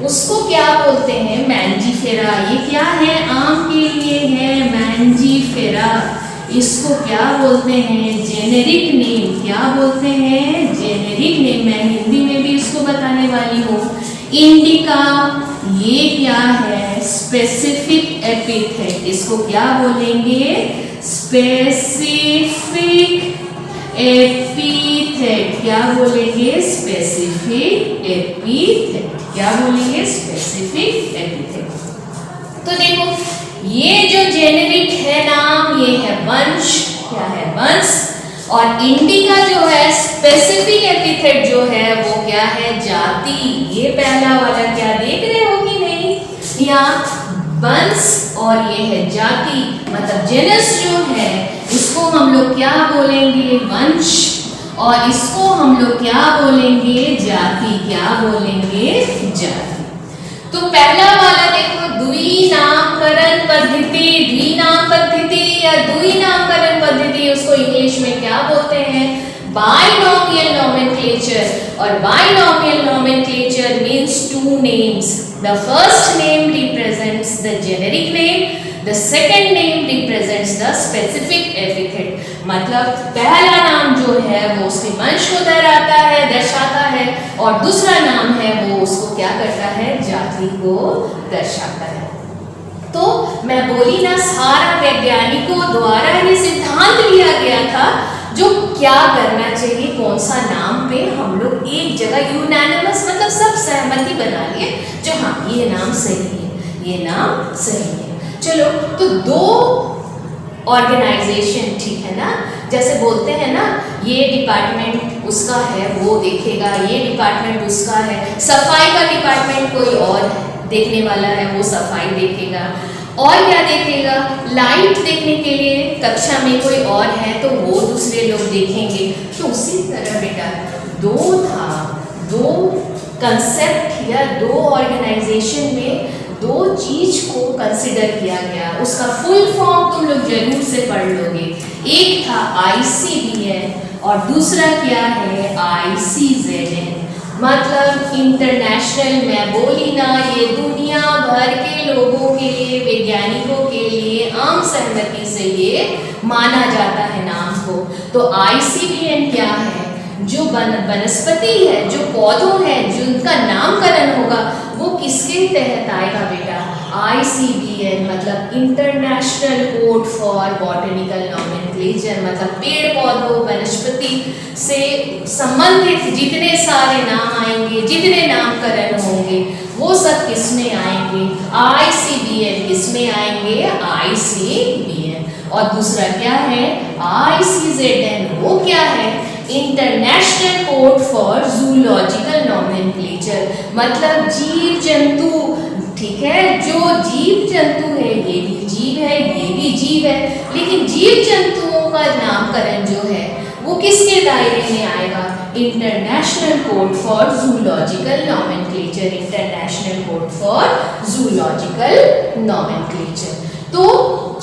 उसको क्या बोलते हैं? मैंजिफेरा। ये क्या है? आम के लिए है मैंजिफेरा। इसको क्या बोलते हैं? Generic name. क्या बोलते हैं? Generic name. मैं हिंदी में भी इसको बताने वाली हूँ। इंडिका, ये क्या है? Specific epithet. इसको क्या बोलेंगे? Specific epithet. क्या बोलेंगे? Specific epithet. क्या बोलेंगे? Specific epithet. तो देखो ये जो जेनेरिक है नाम, ये है वंश। क्या है? वंश। और इंडिका जो है स्पेसिफिक एपिथेट जो है वो क्या है? जाति। ये पहला वाला क्या देख रहे हो कि नहीं? यहाँ वंश और ये है जाति। मतलब जेनस जो है इसको हम लोग क्या बोलेंगे? वंश। और इसको हम लोग क्या बोलेंगे? जाति। क्या बोलेंगे? जाति। तो पहला वाला देखो द्विनामकरण पद्धति। द्विनाम पद्धति या द्विनामकरण पद्धति, उसको इंग्लिश में क्या बोलते हैं? Binomial nomenclature. और binomial nomenclature means two names. The first name represents the generic name, the second name represents the specific epithet. मतलब पहला नाम जो है वो उसके वंश को दर्शाता है, और दूसरा नाम है वो उसको क्या करता है? जाति को दर्शाता है। तो मैं बोली ना, सारा वैज्ञानिकों द्वारा ये सिद्धांत लिया गया था जो क्या करना चाहिए, कौन सा नाम पे हम लोग एक जगह यूनानिमस मतलब सब सहमति बना लिए जो हाँ ये नाम सही है, ये नाम सही है। चलो, तो दो ऑर्गेनाइजेशन, ठीक है ना। जैसे बोलते हैं ना, ये डिपार्टमेंट उसका है वो देखेगा, ये डिपार्टमेंट उसका है, सफाई का डिपार्टमेंट कोई और देखने वाला है, वो सफाई देखेगा। और क्या देखेगा, लाइट देखने के लिए कक्षा में कोई और है तो वो दूसरे लोग देखेंगे। तो उसी तरह बेटा दो कंसेप्ट या दो ऑर्गेनाइजेशन में दो चीज को कंसिडर किया गया। उसका फुल फॉर्म तुम लोग जरूर से पढ़ लोगे। एक था ICBN और दूसरा क्या है ICZN, मतलब इंटरनेशनल। मैं बोली ना, ये दुनिया भर के लोगों के लिए, वैज्ञानिकों के लिए आम सहमति से ये माना जाता है नाम को। तो ICBN क्या है, जो वनस्पति है, जो पौधों है, जिनका नामकरण होगा वो किसके तहत आएगा बेटा, ICBN, मतलब international code for botanical nomenclature, मतलब पेड़ पौधों वनस्पति से संबंधित जितने सारे नाम आएंगे, जितने नामकरण होंगे, वो सब किसमें आएंगे, ICBN किसमें आएंगे, ICBN। और दूसरा क्या है ICZN, वो क्या है, international code for zoological nomenclature, मतलब जीव जंतु, ठीक है, जो जीव जंतु है, ये भी जीव है, ये भी जीव है, लेकिन जीव जंतुओं का नामकरण जो है वो किसके दायरे में आएगा, international code for zoological nomenclature, international code for zoological nomenclature. तो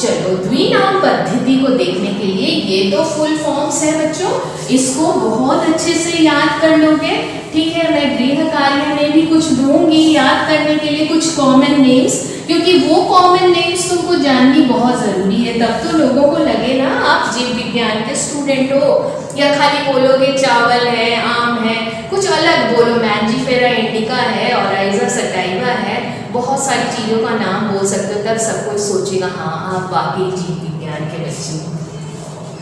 चलो द्विनाम पद्धति को देखने के लिए ये तो फुल फॉर्म्स है बच्चों, इसको बहुत अच्छे से याद कर लोगे, ठीक है। मैं गृह कार्य में भी कुछ दूंगी याद करने के लिए कुछ कॉमन नेम्स, क्योंकि वो कॉमन नेम्स तुमको जाननी बहुत जरूरी है, तब तो लोगों को लगे ना आप जीव विज्ञान के स्टूडेंट हो। या खाली बोलोगे चावल है, आम है, कुछ अलग बोलो, मैंजीफेरा इंडिका है, ओराइजा सटाइवा है, बहुत सारी चीज़ों का नाम बोल सकते हो, तब सब कोई सोचेगा हाँ आप वाकई जीव विज्ञान के बच्चे।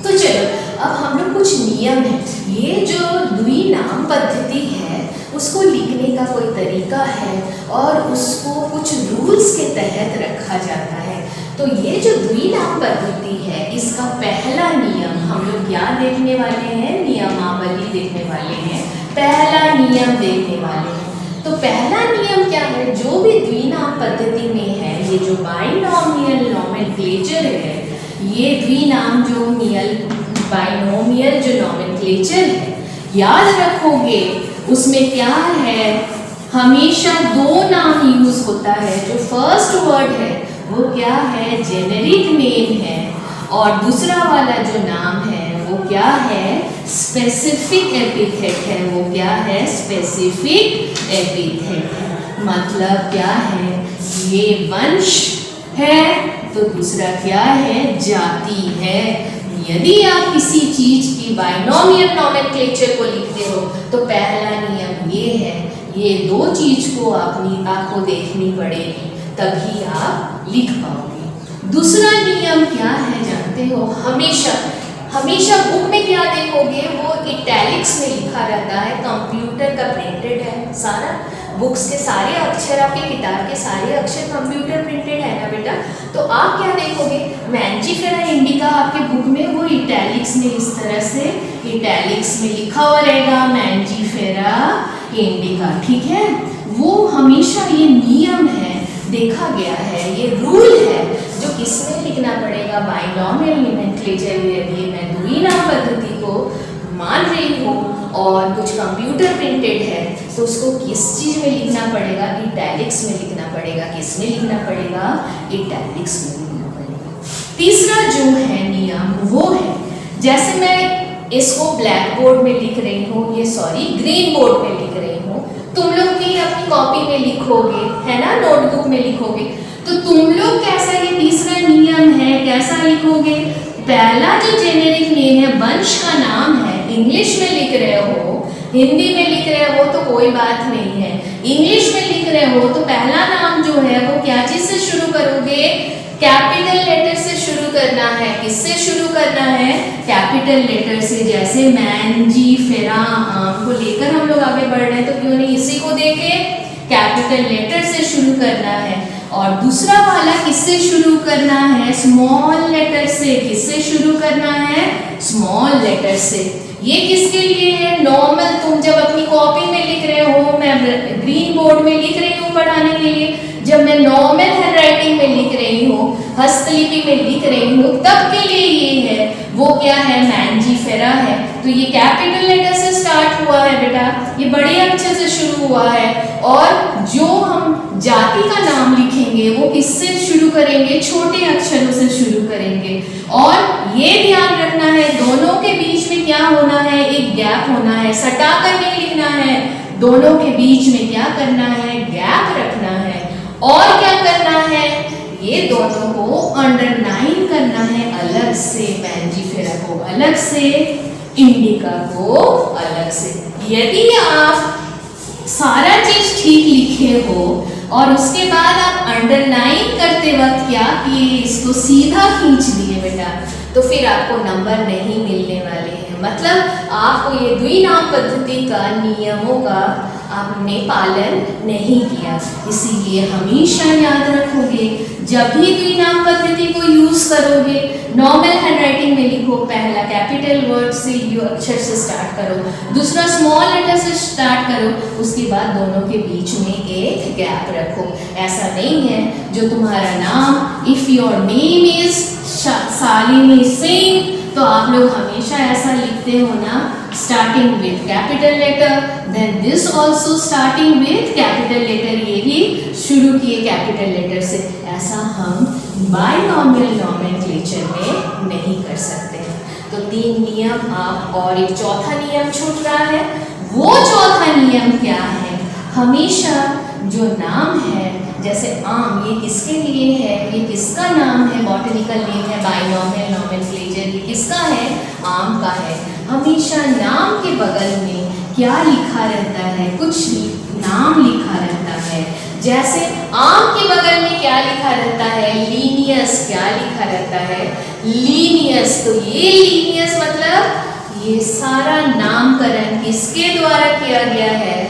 तो चलो अब हम लोग कुछ नियम है, ये जो द्विनाम पद्धति है उसको लिखने का कोई तरीका है और उसको कुछ रूल्स के तहत रखा जाता है। तो ये जो द्विनाम पद्धति है, इसका पहला नियम हम लोग क्या देखने वाले हैं, नियमावली देखने वाले हैं, पहला नियम देखने वाले हैं। तो पहला नियम क्या है, जो भी द्विनाम पद्धति में है, ये जो बाइनोमियल नॉमेनक्लेचर है, ये द्विनाम जो बाइनोमियल जो नॉमेनक्लेचर है, याद रखोगे उसमें क्या है, हमेशा दो नाम यूज होता है। जो फर्स्ट वर्ड है वो क्या है, जेनेरिक नेम है, और दूसरा वाला जो नाम है वो क्या है, स्पेसिफिक एपिथेट है। वो क्या है, स्पेसिफिक एपिथेट है, मतलब क्या है, ये वंश है तो दूसरा क्या है, जाति है। यदि आप किसी चीज की बाइनोमियल नॉमेनक्लेचर को लिखते हो तो पहला नियम ये है, ये दो चीज को आपको देखनी पड़ेगी तभी आप लिख पाओगे। दूसरा नियम क्या है जानते हो, हमेशा बुक में क्या देखोगे, वो इटैलिक्स में लिखा रहता है, कंप्यूटर का प्रिंटेड है सारा, बुक्स के सारे अक्षर, आपके किताब के सारे अक्षर कंप्यूटर प्रिंटेड है ना बेटा। तो आप क्या देखोगे, मैंजीफेरा इंडिका आपके बुक में वो इटैलिक्स में इस तरह से इटैलिक्स में लिखा हुआ रहेगा, मैंजीफेरा इंडिका, ठीक है। वो हमेशा ये नियम है, देखा गया है, ये रूल है जो किसमें लिखना पड़ेगा, बाइनोमियल नॉमेनक्लेचर। यदि मैं द्विनाम पद्धति को मान रही हूँ और कुछ कंप्यूटर प्रिंटेड है तो उसको किस चीज़ में लिखना पड़ेगा, इटैलिक्स में लिखना पड़ेगा। किस में लिखना पड़ेगा, इटैलिक्स में लिखना पड़ेगा। तीसरा जो है नियम वो है, जैसे मैं इसको ब्लैक बोर्ड में लिख रही हूँ, ये ग्रीन बोर्ड में लिख रही हूँ, तुम लोग भी अपनी कॉपी में लिखोगे, है ना, नोटबुक में लिखोगे, तो तुम लोग कैसा, ये तीसरा नियम है, कैसा लिखोगे, पहला जो जेनेरिक नेम है, वंश का नाम है, इंग्लिश में लिख रहे हो, हिंदी में लिख रहे हो तो कोई बात नहीं है, इंग्लिश में लिख रहे हो तो पहला नाम जो है वो क्या चीज से शुरू करोगे, कैपिटल लेटर से शुरू करना है। किससे शुरू करना है, कैपिटल लेटर से। जैसे मैंजीफेरा आम को लेकर हम लोग आगे बढ़ रहे हैं तो क्यों नहीं इसी को देके कैपिटल लेटर से शुरू करना है। और दूसरा वाला किससे शुरू करना है? स्मॉल लेटर से। किससे शुरू करना है? स्मॉल लेटर से। ये किसके लिए है? नॉर्मल तुम जब अपनी कॉपी में लिख रहे हो, मैं ग्रीन बोर्ड में लिख रही हूँ पढ़ाने के लिए, जब मैं नॉर्मल हैंडराइटिंग में लिख रही हूँ, हस्तलिपि में लिख रही हूँ, तब के लिए ये है। वो क्या है? मैंजीफेरा है। तो ये कैपिटल लेटर से स्टार्ट हुआ है बेटा, ये बड़े अक्षर से शुरू हुआ है। और जो हम जाति का नाम लिखेंगे वो किससे शुरू करेंगे? छोटे अक्षरों से शुरू करेंगे। और ये ध्यान रखना है, दोनों के बीच में क्या होना है? एक गैप होना है। सटा कर नहीं लिखना है, दोनों के बीच में क्या करना है? गैप रखना है। और क्या करना है? ये दोनों को अंडरलाइन करना है अलग से, मैंजीफेरा को अलग से, इंडिका को अलग से। यदि आप सारा चीज ठीक लिखे हो और उसके बाद आप अंडरलाइन करते वक्त क्या किए? इसको सीधा खींच दिए बेटा, तो फिर आपको नंबर नहीं मिलने वाले हैं। मतलब आपको ये द्विनाम पद्धति का नियमों का आपने पालन नहीं किया। इसीलिए हमेशा याद रखोगे, जब भी द्विनाम पद्धति को यूज करोगे, नॉर्मल हैंडराइटिंग में लिखो, पहला कैपिटल वर्ड से अक्षर से स्टार्ट करो, दूसरा स्मॉल लेटर से स्टार्ट करो, उसके बाद दोनों के बीच में एक गैप रखो। ऐसा नहीं है जो तुम्हारा नाम, if your name is Shalini Singh, तो आप लोग हमेशा ऐसा लिखते हो ना, starting with capital letter, then this also starting with capital letter, ये भी शुरू किए कैपिटल लेटर से। ऐसा हम बायनॉमियल नॉमेनक्लेचर में नहीं कर सकते हैं। तो 3 नियम आप, और एक चौथा नियम छूट रहा है। वो चौथा नियम क्या है? हमेशा जो नाम है, जैसे आम, ये किसके लिए है? ये किसका नाम है? बॉटनिकल नेम है, बायनॉमियल नॉमेनक्लेचर, ये किसका है? आम का है। हमेशा नाम के बगल में क्या लिखा रहता है? कुछ नाम लिखा रहता है। जैसे आम के बगल में क्या लिखा रहता है? लीनियस। क्या लिखा रहता है? लीनियस। तो ये लीनियस मतलब ये सारा नामकरण किसके द्वारा किया गया है?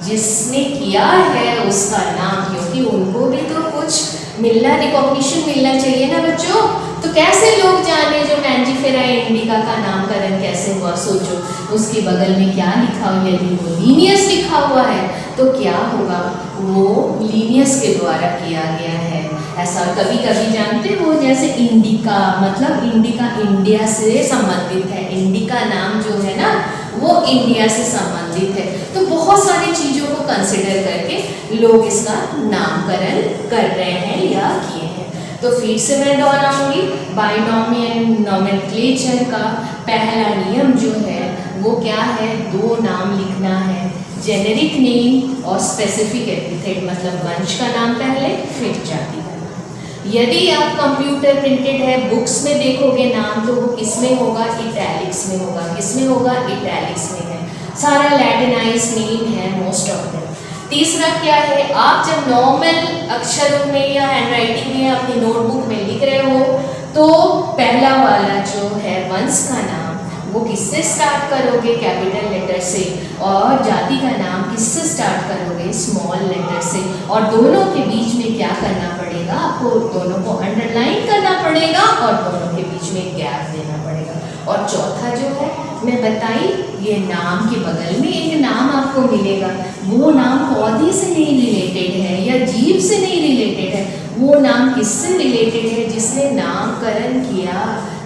जिसने किया है उसका नाम, क्योंकि उनको भी तो कुछ मिलना, रिकॉग्निशन मिलना चाहिए ना बच्चों। तो कैसे लोग जाने जो मैंजीफेरा इंडिका का नामकरण कैसे हुआ? सोचो, उसके बगल में क्या लिखा हो? यदि वो लीनियस लिखा हुआ है तो क्या होगा? वो लीनियस के द्वारा किया गया है। ऐसा कभी कभी जानते हो, जैसे इंडिका, मतलब इंडिका इंडिया से संबंधित है। इंडिका नाम जो है ना, वो इंडिया से संबंधित है। तो बहुत सारी चीज़ों को कंसिडर करके लोग इसका नामकरण कर रहे हैं या किए हैं। तो फिर से मैं दोहराऊंगी, बायनॉमियल नॉमेनक्लेचर का पहला नियम जो है वो क्या है? 2 नाम लिखना है, जेनेरिक नेम और स्पेसिफिक एपिथेट, मतलब वंश का नाम पहले, फिर जाति का नाम। यदि आप कंप्यूटर प्रिंटेड है, बुक्स में देखोगे नाम, तो वो किसमें होगा? इटैलिक्स में होगा। किसमें होगा? इटैलिक्स में है। सारा लैटिनाइज नेम है मोस्ट ऑफ देम। तीसरा क्या है? आप जब नॉर्मल अक्षरों में या हैंडराइटिंग में अपनी नोटबुक में लिख रहे हो, तो पहला वाला जो है वंश का नाम, वो किससे स्टार्ट करोगे? कैपिटल लेटर से। और जाति का नाम किससे स्टार्ट करोगे? स्मॉल लेटर से। और दोनों के बीच में क्या करना पड़ेगा? आपको दोनों को अंडरलाइन करना पड़ेगा और दोनों के बीच में गैप देना पड़ेगा। और चौथा जो है मैं बताई, ये नाम के बगल में एक नाम आपको मिलेगा। वो नाम पौधे से नहीं रिलेटेड है या जीव से नहीं रिलेटेड है, वो नाम किससे रिलेटेड है? जिसने नामकरण किया,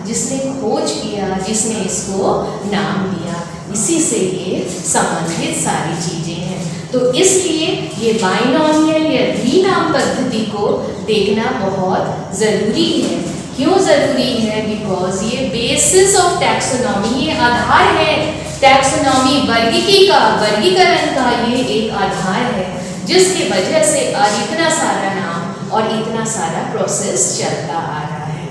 जिसने खोज किया, जिसने इसको नाम दिया, इसी से ये संबंधित सारी चीजें हैं। तो इसलिए ये बायनॉमियल या द्विनाम पद्धति को देखना बहुत जरूरी है। क्यों जरूरी है? बिकॉज ये बेसिस ऑफ टैक्सोनॉमी, ये आधार है टैक्सोनॉमी, वर्गीकरण का ये एक आधार है, जिसकी वजह से आज इतना सारा नाम और इतना सारा प्रोसेस चलता आ रहा है।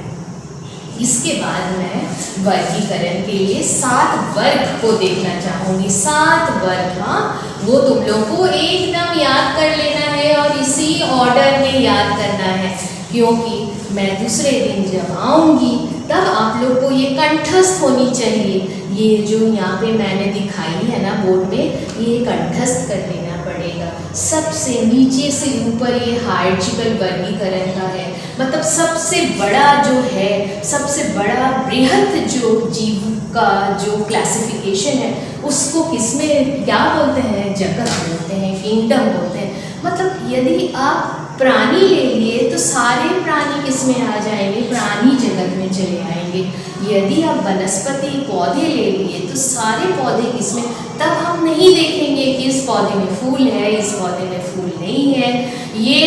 इसके बाद मैं वर्गीकरण के लिए 7 वर्ग को देखना चाहूँगी। 7 वर्ग, हाँ, वो तुम लोग को एकदम याद कर लेना है और इसी ऑर्डर में याद करना है, क्योंकि मैं दूसरे दिन जब आऊँगी तब आप लोग को ये कंठस्थ होनी चाहिए। ये जो यहाँ पे मैंने दिखाई है ना बोर्ड में, ये कंठस्थ कर लेना पड़ेगा। पड़ेगा। सबसे नीचे से ऊपर ये हायरार्चिकल वर्गीकरण का है, मतलब सबसे बड़ा जो है, सबसे बड़ा बृहत जो जीव का जो क्लासिफिकेशन है उसको किसमें क्या बोलते हैं? जगत बोलते हैं, किंगडम बोलते हैं। मतलब यदि आप प्राणी ले लिए तो सारे प्राणी किसमें आ जाएंगे? प्राणी जगत में चले आएंगे। यदि आप वनस्पति पौधे ले लिए तो सारे पौधे किसमें? तब हम नहीं देखेंगे कि इस पौधे में फूल है, इस पौधे में फूल नहीं है, ये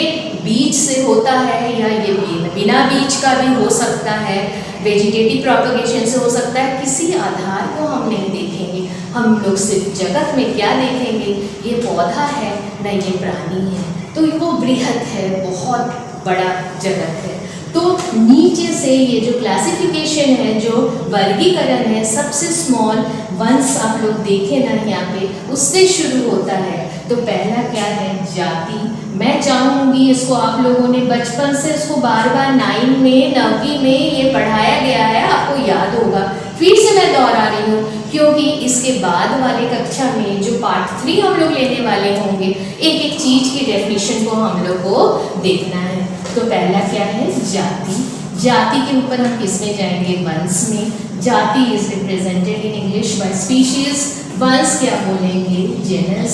बीज से होता है या ये बिना बीज का भी हो सकता है, वेजिटेटिव प्रोपगेशन से हो सकता है। किसी आधार को हम नहीं देखेंगे, हम लोग सिर्फ जगत में क्या देखेंगे? ये पौधा है न ये प्राणी है, तो वो बृहत है, बहुत बड़ा जगत है। तो नीचे से ये जो क्लासिफिकेशन है, जो वर्गीकरण है, सबसे स्मॉल वंस आप लोग देखें ना यहाँ पे, उससे शुरू होता है। तो पहला क्या है? जाति। मैं चाहूँगी इसको आप लोगों ने बचपन से इसको बार बार 9 में 9वीं में ये पढ़ाया गया है, आपको याद होगा। फिर से मैं दोहरा रही हूँ क्योंकि इसके बाद वाले कक्षा में जो पार्ट 3 हम लोग लेने वाले होंगे, एक एक चीज़ की डेफिनेशन को हम लोग को देखना है। तो पहला क्या है? जाति। जाति के ऊपर हम किस में जाएंगे? वंश में। जाति is represented in English by species. वंश क्या बोलेंगे? जेनस।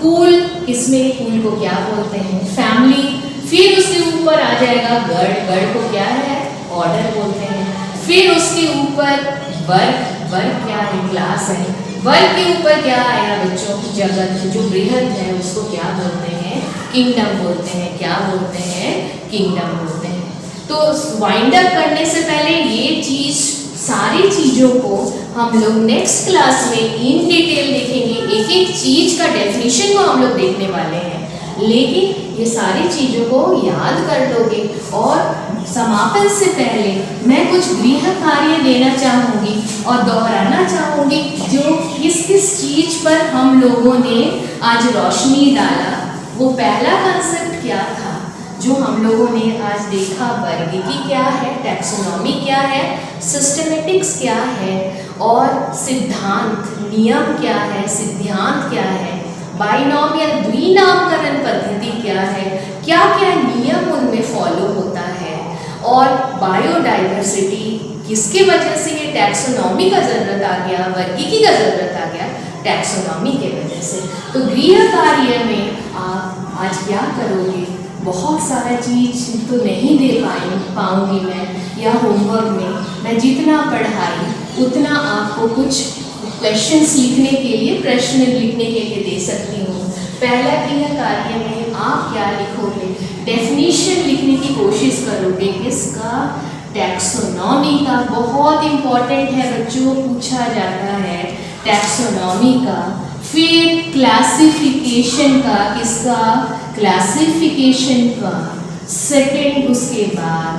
कुल, किसमें? कुल को क्या बोलते हैं? फैमिली। फिर उसके ऊपर आ जाएगा गण। गण को क्या है? ऑर्डर बोलते हैं। फिर उसके ऊपर वर्ग। वर्ग क्या है? क्लास है। वर्ग के ऊपर क्या आया बच्चों? जगत। जो बृहद है उसको क्या बोलते हैं? किंगडम बोलते हैं। क्या बोलते हैं? किंगडम बोलते हैं। तो वाइंड अप करने से पहले ये चीज़, सारी चीज़ों को हम लोग नेक्स्ट क्लास में इन डिटेल देखेंगे। एक एक चीज़ का डेफिनेशन को हम लोग देखने वाले हैं, लेकिन ये सारी चीज़ों को याद कर लोगे। और समापन से पहले मैं कुछ गृह कार्य देना चाहूँगी और दोहराना चाहूँगी जो किस किस चीज़ पर हम लोगों ने आज रोशनी डाला। वो पहला कंसेप्ट क्या था जो हम लोगों ने आज देखा? वर्गीकी क्या है, टैक्सोनॉमी क्या है, सिस्टमेटिक्स क्या है, और सिद्धांत, नियम क्या है, सिद्धांत क्या है, बाइनॉमियल द्विनामकरण पद्धति क्या है, क्या क्या नियम उनमें फॉलो होता है, और बायोडाइवर्सिटी किसके वजह से ये टैक्सोनॉमी का ज़रूरत आ गया, वर्गीकी का ज़रूरत आ गया? टैक्सोनॉमी के वजह से। तो गृह कार्य में आप आज क्या करोगे? बहुत सारा चीज़ तो नहीं दे पाऊँगी मैं, या होमवर्क में मैं जितना पढ़ाई उतना आपको कुछ क्वेश्चंस लिखने के लिए, प्रश्न लिखने के लिए दे सकती हूँ। पहला गृह कार्य में आप क्या लिखोगे? डेफिनेशन लिखने की कोशिश करोगे। किसका? टैक्सोनॉमी का। बहुत इम्पॉर्टेंट है बच्चों, पूछा जाता है टैक्सोनॉमी का। फिर क्लासिफिकेशन का। किसका? क्लासिफिकेशन का। सेकंड, उसके बाद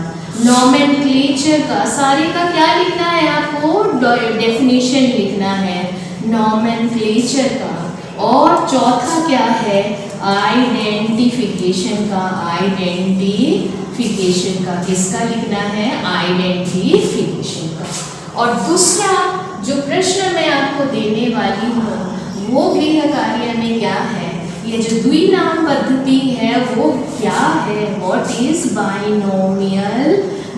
नॉमेनक्लेचर का। सारे का क्या लिखना है आपको? डेफिनेशन लिखना है नॉमेनक्लेचर का। और चौथा क्या है? आइडेंटिफिकेशन का। आइडेंटिफिकेशन का। किसका लिखना है? आइडेंटिफिकेशन का। और दूसरा जो प्रश्न मैं आपको देने वाली हूँ वो गृह कार्य में क्या है? ये जो द्विनाम पद्धति है वो क्या है? What is binomial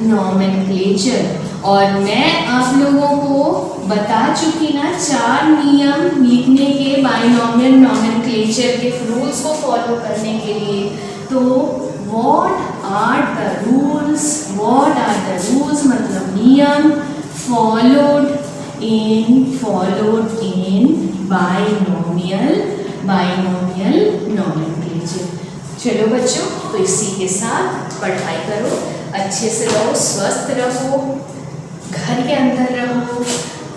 nomenclature? और मैं आप लोगों को बता चुकी ना 4 नियम लिखने के बाइनोमियल नॉमेनक्लेचर के रूल्स को फॉलो करने के लिए। तो what are the rules? What are the rules मतलब नियम फॉलोड इन बाइनोमियल नॉमेनक्लेचर। चलो बच्चों, तो इसी के साथ पढ़ाई करो, अच्छे से रहो, स्वस्थ रहो, घर के अंदर रहो,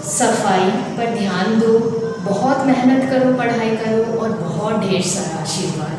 सफाई पर ध्यान दो, बहुत मेहनत करो, पढ़ाई करो और बहुत ढेर सारा आशीर्वाद।